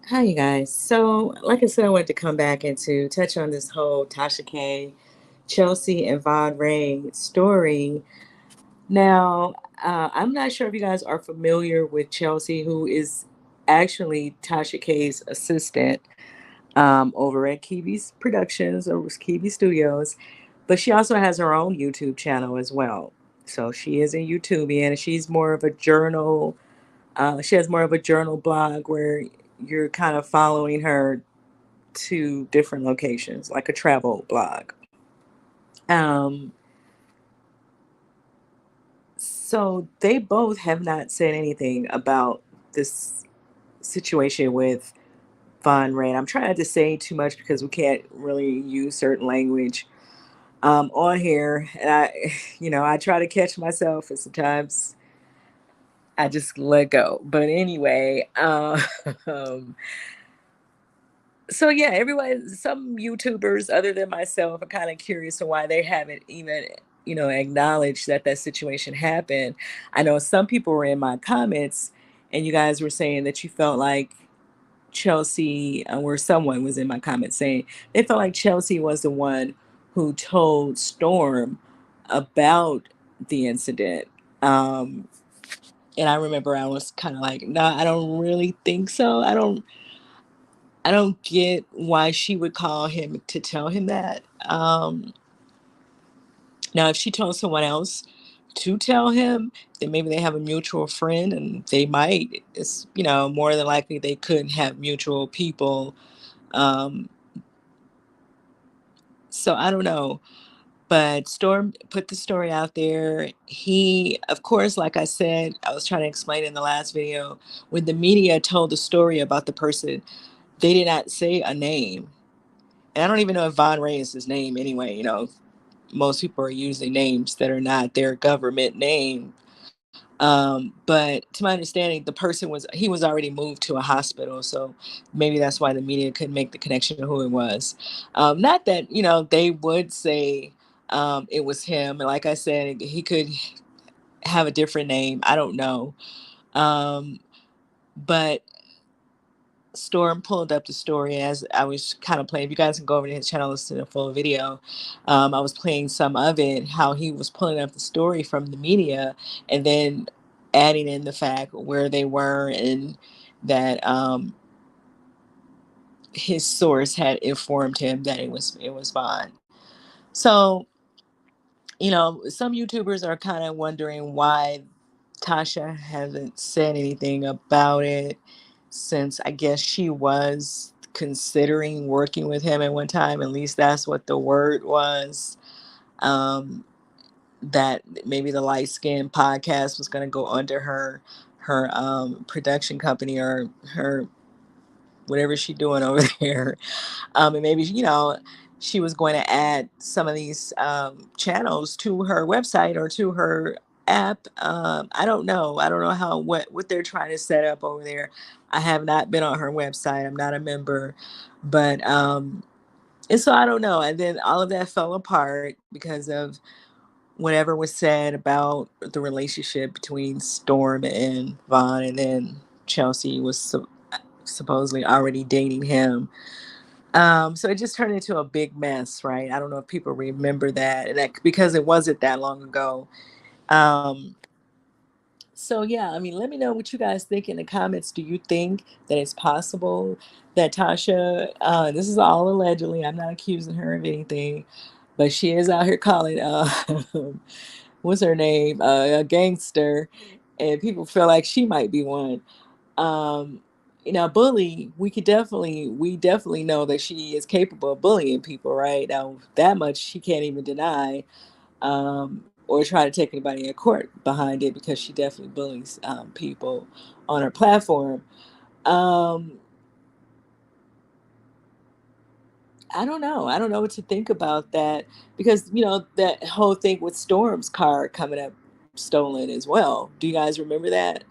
Hi, you guys. So, like I said, I wanted to come back and to touch on this whole Tasha K, Chelsea, and Von Ray story. Now, I'm not sure if you guys are familiar with Chelsea, who is actually Tasha K's assistant over at Kiwi's Productions or Kiwi Studios, but she also has her own YouTube channel as well. So she is a YouTuber and she's more of a journal. She has more of a journal blog where you're kind of following her to different locations, like a travel blog. Um, so they both have not said anything about this situation with Von Rain. I'm trying not to say too much because we can't really use certain language on here, and I try to catch myself, and sometimes I just let go. But anyway, so yeah, everyone, some YouTubers other than myself are kind of curious to why they haven't even, acknowledged that that situation happened. I know some people were in my comments, and you guys were saying that you felt like Chelsea, or someone was in my comments saying they felt like Chelsea was the one who told Storm about the incident. Um, and I remember I was kind of like, no, I don't really think so. I don't get why she would call him to tell him that. Now, if she told someone else to tell him, then maybe they have a mutual friend, and they might. It's more than likely they could have mutual people. Um, so I don't know. But Storm put the story out there. He, of course, like I said, I was trying to explain in the last video, when the media told the story about the person, they did not say a name. And I don't even know if Von Ray is his name anyway. Most people are using names that are not their government name. But to my understanding, the person he was already moved to a hospital, so maybe that's why the media couldn't make the connection to who it was. Not that they would say it was him, and like I said, he could have a different name. I don't know, um, but Storm pulled up the story as I was kind of playing. If you guys can go over to his channel, listen to the full video. I was playing some of it, how he was pulling up the story from the media and then adding in the fact where they were and that his source had informed him that it was Vaughn. So, some YouTubers are kind of wondering why Tasha hasn't said anything about it since I guess she was considering working with him at one time. At least that's what the word was. Um, that maybe the Light Skin podcast was going to go under her production company or her whatever she's doing over there. And maybe she was going to add some of these channels to her website or to her app. I don't know. I don't know how what they're trying to set up over there. I have not been on her website. I'm not a member, but and so I don't know. And then all of that fell apart because of whatever was said about the relationship between Storm and Vaughn, and then Chelsea was supposedly already dating him. So it just turned into a big mess, right? I don't know if people remember that, and that because it wasn't that long ago. Um, so yeah, I mean, let me know what you guys think in the comments. Do you think that it's possible that Tasha, this is all allegedly, I'm not accusing her of anything, but she is out here calling, what's her name, a gangster, and people feel like she might be one. um Bully, we definitely know that she is capable of bullying people, right? Now that much she can't even deny, or try to take anybody in court behind it, because she definitely bullies people on her platform. um I don't know what to think about that, because that whole thing with Storm's car coming up stolen as well. Do you guys remember that?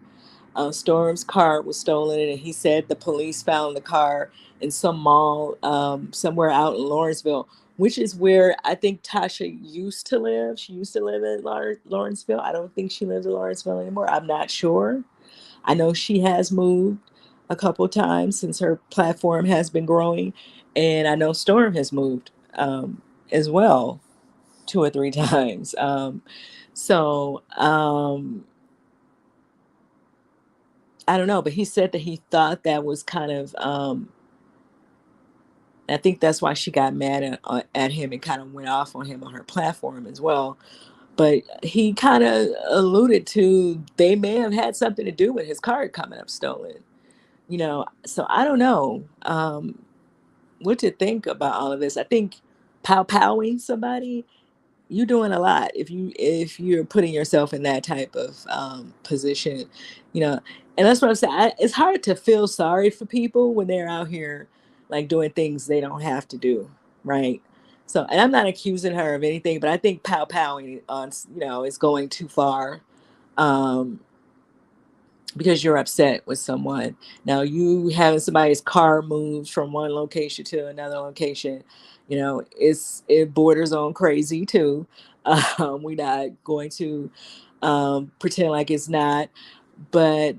Storm's car was stolen, and he said the police found the car in some mall somewhere out in Lawrenceville, which is where I think Tasha used to live. She used to live in Lawrenceville. I don't think she lives in Lawrenceville anymore. I'm not sure. I know she has moved. a couple times since her platform has been growing, and I know Storm has moved as well 2 or 3 times. So I don't know, but he said that he thought that was kind of. I think that's why she got mad at him and kind of went off on him on her platform as well. But he kind of alluded to they may have had something to do with his card coming up stolen. So I don't know what to think about all of this. I think powing somebody, you're doing a lot if you're putting yourself in that type of position, you know. And that's what I'm saying. It's hard to feel sorry for people when they're out here like doing things they don't have to do, right? So, and I'm not accusing her of anything, but I think powing on is going too far. Um, because you're upset with someone. Now, you having somebody's car moved from one location to another location, it borders on crazy too. We're not going to pretend like it's not, but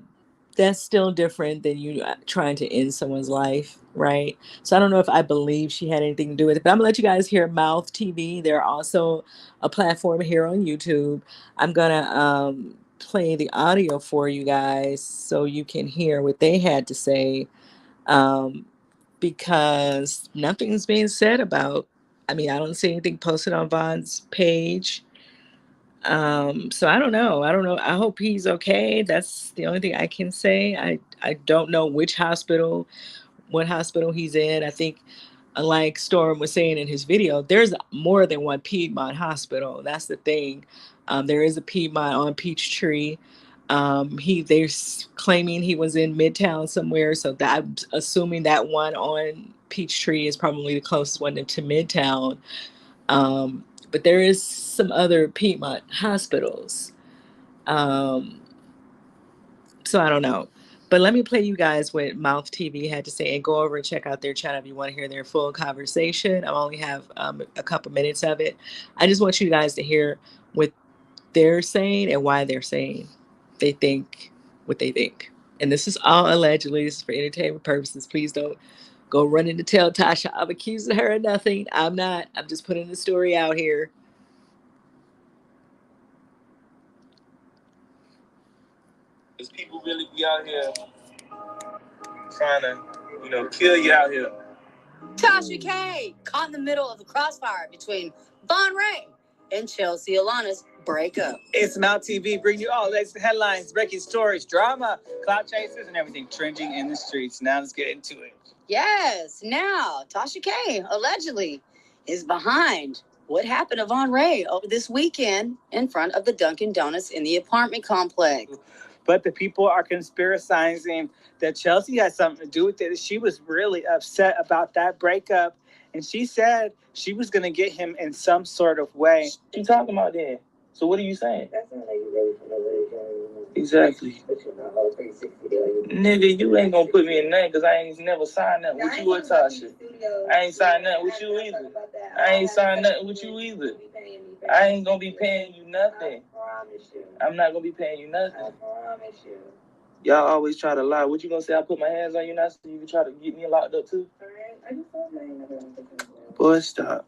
that's still different than you trying to end someone's life, right? So I don't know if I believe she had anything to do with it, but I'm gonna let you guys hear Mouth TV. They're also a platform here on YouTube. I'm gonna play the audio for you guys so you can hear what they had to say, um, because nothing's being said about. I mean, I don't see anything posted on Vaughn's page. So I don't know. I don't know. I hope he's okay. That's the only thing I can say. I don't know what hospital he's in. I think, like Storm was saying in his video, there's more than one Piedmont hospital. That's the thing. There is a Piedmont on Peachtree. They're claiming he was in Midtown somewhere, so that I'm assuming that one on Peachtree is probably the closest one to Midtown. But there is some other Piedmont hospitals. Um, so I don't know. But let me play you guys what Mouth TV had to say and go over and check out their channel if you want to hear their full conversation. I only have a couple minutes of it. I just want you guys to hear what they're saying and why they're saying they think what they think. And this is all allegedly. This is for entertainment purposes. Please don't go running to tell Tasha I'm accusing her of nothing. I'm not. I'm just putting the story out here. Because people really be out here trying to, kill you out here. Tasha K caught in the middle of the crossfire between Von Ray and Chelsea Alana's breakup. It's Mount TV bringing you all the latest headlines, breaking stories, drama, clout chasers, and everything trending in the streets. Now let's get into it. Yes, now Tasha K allegedly is behind what happened to Von Ray over this weekend in front of the Dunkin' Donuts in the apartment complex. But the people are conspiracizing that Chelsea had something to do with it. She was really upset about that breakup, and she said she was going to get him in some sort of way. What you talking about then? So what are you saying? Exactly. Nigga, you ain't gonna put me in nothing because I ain't never signed nothing with you or Tasha. I ain't signed nothing with you either. I ain't signed nothing with you either. I ain't gonna be paying you nothing. I'm not gonna be paying you nothing. Y'all always try to lie. What you gonna say? I put my hands on you now so you can try to get me locked up too? Boy, stop.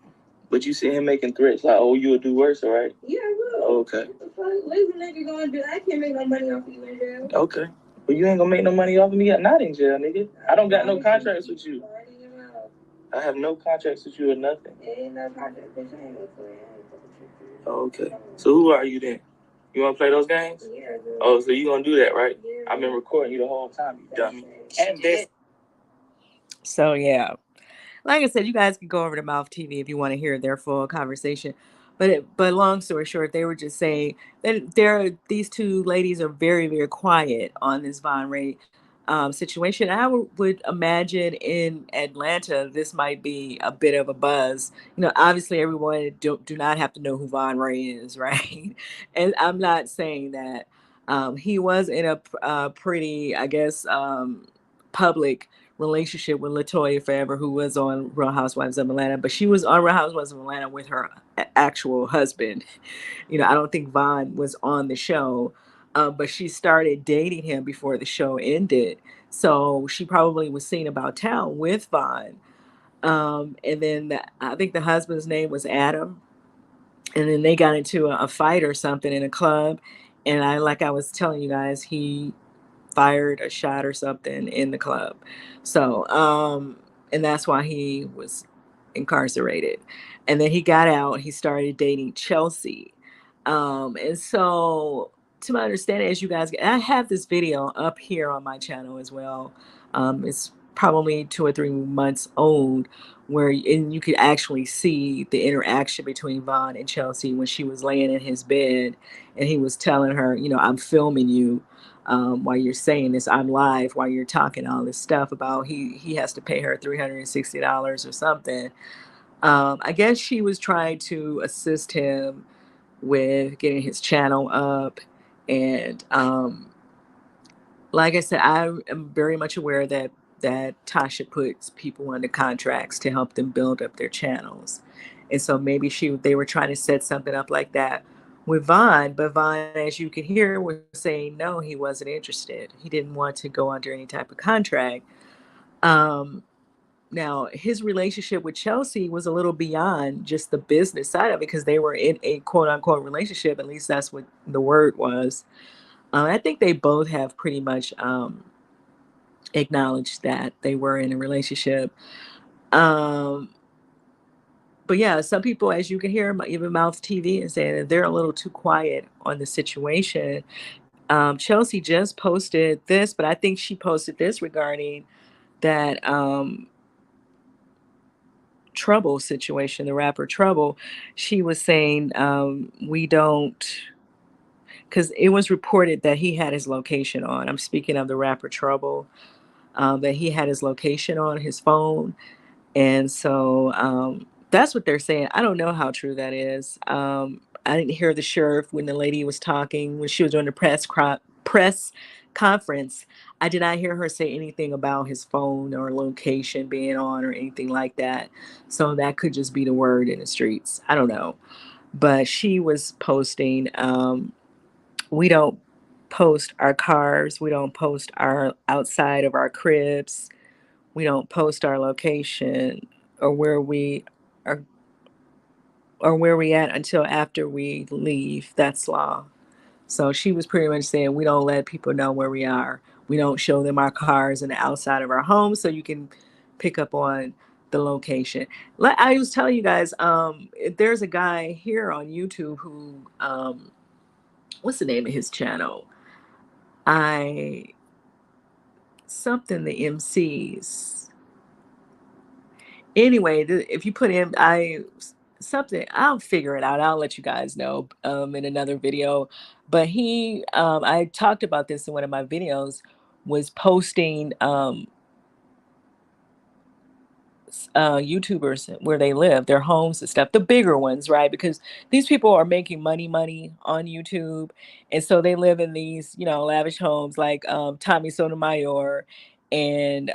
But you see him making threats like, oh, you'll do worse, all right? Yeah, I will. Oh, okay. What is a nigga gonna do? I can't make no money off of you in jail. Okay. But you ain't gonna make no money off of me not in jail, nigga. I don't got no contracts with you. I have no contracts with you or nothing. Ain't no contract, bitch. I ain't gonna play. Oh, okay. So who are you then? You wanna play those games? Yeah, dude. Oh, so you gonna do that, right? Yeah. I've been recording you the whole time, you dummy. And this. So yeah. Like I said, you guys can go over to Mouth TV if you want to hear their full conversation. But long story short, they were just saying that these two ladies are very, very quiet on this Von Ray situation. I would imagine in Atlanta this might be a bit of a buzz. Obviously everyone do not have to know who Von Ray is, right? And I'm not saying that he was in a pretty, I guess, public relationship with Latoya Forever, who was on Real Housewives of Atlanta, but she was on Real Housewives of Atlanta with her actual husband. I don't think Von was on the show, but she started dating him before the show ended. So she probably was seen about town with Vaughn. And then I think the husband's name was Adam. And then they got into a fight or something in a club. And like I was telling you guys, he fired a shot or something in the club. So, and that's why he was incarcerated. And then he got out, he started dating Chelsea. And so, to my understanding, as you guys, I have this video up here on my channel as well. It's probably 2 or 3 months old, where and you could actually see the interaction between Vaughn and Chelsea when she was laying in his bed, and he was telling her, I'm filming you, while you're saying this. I'm live while you're talking all this stuff about he has to pay her $360 or something. I guess she was trying to assist him with getting his channel up, and like I said, I am very much aware that Tasha puts people under contracts to help them build up their channels, and so maybe they were trying to set something up like that with Vaughn, but Vaughn, as you can hear, was saying no, he wasn't interested. He didn't want to go under any type of contract. Um, Now, his relationship with Chelsea was a little beyond just the business side of it, because they were in a quote unquote relationship. At least that's what the word was. I think they both have pretty much acknowledged that they were in a relationship. Um, but yeah, some people, as you can hear, even Mouth TV is saying that they're a little too quiet on the situation. Chelsea just posted this, but I think she posted this regarding that Trouble situation, the rapper Trouble. She was saying, we don't, because it was reported that he had his location on. I'm speaking of the rapper Trouble, that he had his location on his phone. And so that's what they're saying. I don't know how true that is. I didn't hear the sheriff when the lady was talking, when she was doing the press conference. I did not hear her say anything about his phone or location being on or anything like that. So that could just be the word in the streets. I don't know. But she was posting, we don't post our cars, we don't post our outside of our cribs, we don't post our location or are where we at until after we leave. That's law. So she was pretty much saying we don't let people know where we are. We don't show them our cars and the outside of our home, so you can pick up on the location. I was telling you guys, there's a guy here on YouTube who, what's the name of his channel? I something the MCs. Anyway, if you put in something, I'll figure it out. I'll let you guys know in another video. But I talked about this in one of my videos, was posting YouTubers where they live, their homes and stuff, the bigger ones, right? Because these people are making money on YouTube, and so they live in these, lavish homes, like Tommy Sotomayor, and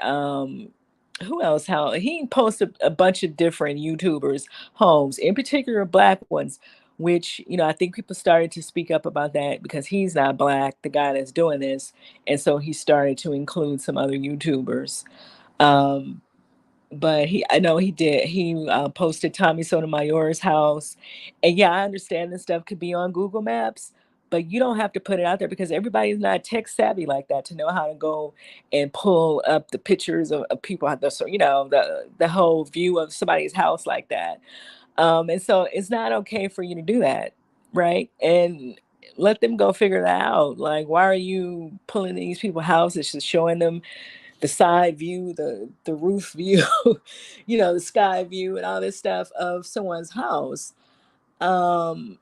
who else? How he posted a bunch of different YouTubers' homes, in particular black ones, which I think people started to speak up about that because he's not black, the guy that's doing this, and so he started to include some other YouTubers. Um, but I know he did. He posted Tommy Sotomayor's house, and yeah, I understand this stuff could be on Google Maps, but you don't have to put it out there because everybody's not tech savvy like that to know how to go and pull up the pictures of people at the whole view of somebody's house like that. And so it's not okay for you to do that, right? And let them go figure that out. Like, why are you pulling these people's houses, just showing them the side view, the roof view, the sky view, and all this stuff of someone's house? Um,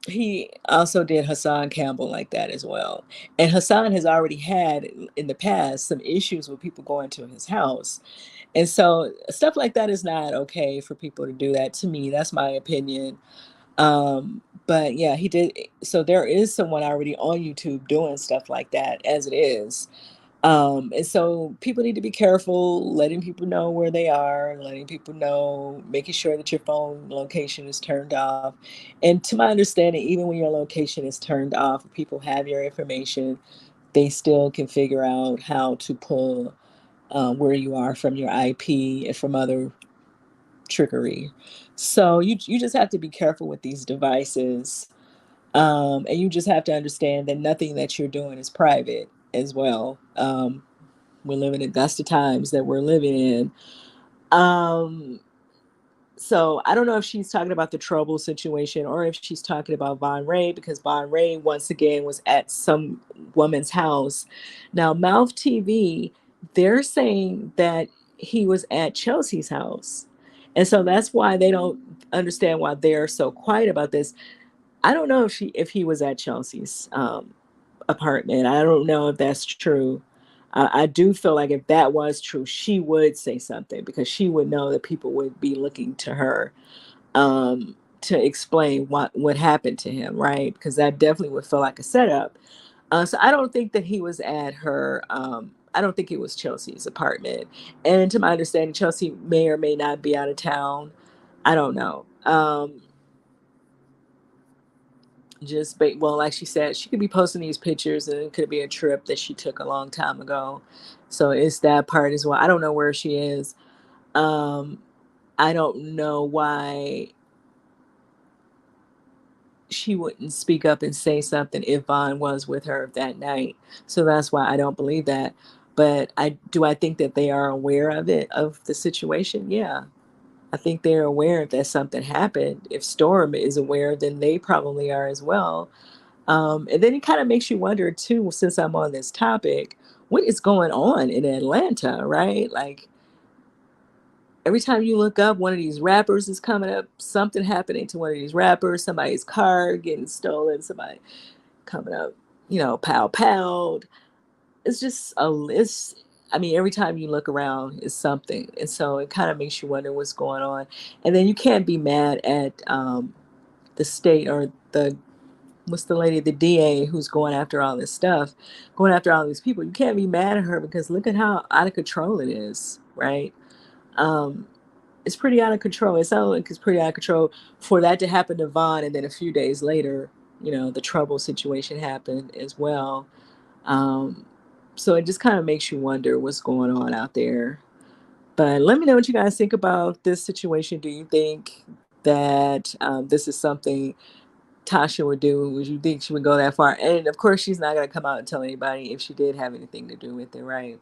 he also did Hassan Campbell like that as well. And Hassan has already had in the past some issues with people going to his house. And so stuff like that is not okay for people to do that. To me, that's my opinion. But yeah, he did. So there is someone already on YouTube doing stuff like that as it is. And so people need to be careful, letting people know where they are, letting people know, making sure that your phone location is turned off. And to my understanding, even when your location is turned off, people have your information. they still can figure out how to pull where you are from your IP and from other trickery. So you just have to be careful with these devices, and you just have to understand that nothing that you're doing is private as well. We're living in that's the times that we're living in. Um, so I don't know if she's talking about the trouble situation or if she's talking about Von Ray, because Von Ray once again was at some woman's house. Now Mouth TV, they're saying that he was at Chelsea's house. And so that's why they don't understand why they're so quiet about this. I don't know if he was at Chelsea's apartment. I don't know if that's true. I do feel like if that was true, she would say something because she would know that people would be looking to her to explain what happened to him, right? Because that definitely would feel like a setup. So I don't think that he was at her. I don't think it was Chelsea's apartment. And to my understanding, Chelsea may or may not be out of town. I don't know. Well, like she said, she could be posting these pictures and it could be a trip that she took a long time ago. So it's that part as well. I don't know where she is. um I don't know why she wouldn't speak up and say something if Vaughn was with her that night. So that's why I don't believe that. But I think that they are aware of it, of the situation. Yeah, I think they're aware that something happened. If Storm is aware, then they probably are as well. And then it kind of makes you wonder too, since I'm on this topic, what is going on in Atlanta, right? Like every time you look up, one of these rappers is coming up, something happening to one of these rappers, somebody's car getting stolen, somebody coming up, pow pow. It's just it's I mean, every time you look around is something. And so it kind of makes you wonder what's going on. And then you can't be mad at the state or the what's the lady, the DA who's going after all this stuff, going after all these people. You can't be mad at her because look at how out of control it is, right? Um, it's pretty out of control. It sounds like it's pretty out of control for that to happen to Vaughn, and then a few days later, the trouble situation happened as well. Um, so it just kind of makes you wonder what's going on out there. But let me know what you guys think about this situation. Do you think that this is something Tasha would do? Would you think she would go that far? And of course, she's not going to come out and tell anybody if she did have anything to do with it, right?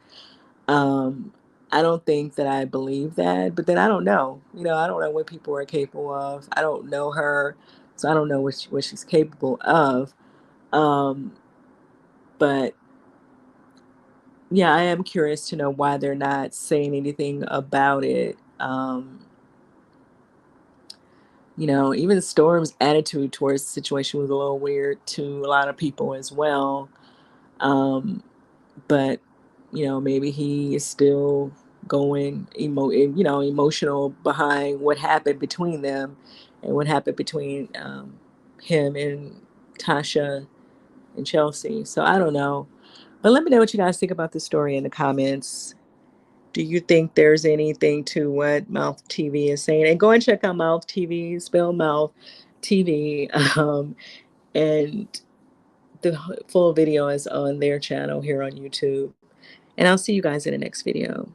Um, I don't think that I believe that, but then I don't know. I don't know what people are capable of. I don't know her, so I don't know what she's capable of. Um, but yeah, I am curious to know why they're not saying anything about it. Even Storm's attitude towards the situation was a little weird to a lot of people as well. Um, but maybe he is still going emotional behind what happened between them and what happened between him and Tasha and Chelsea. So I don't know. But let me know what you guys think about this story in the comments. Do you think there's anything to what Mouth TV is saying? And go and check out Mouth TV, spell Mouth TV. And the full video is on their channel here on YouTube. And I'll see you guys in the next video.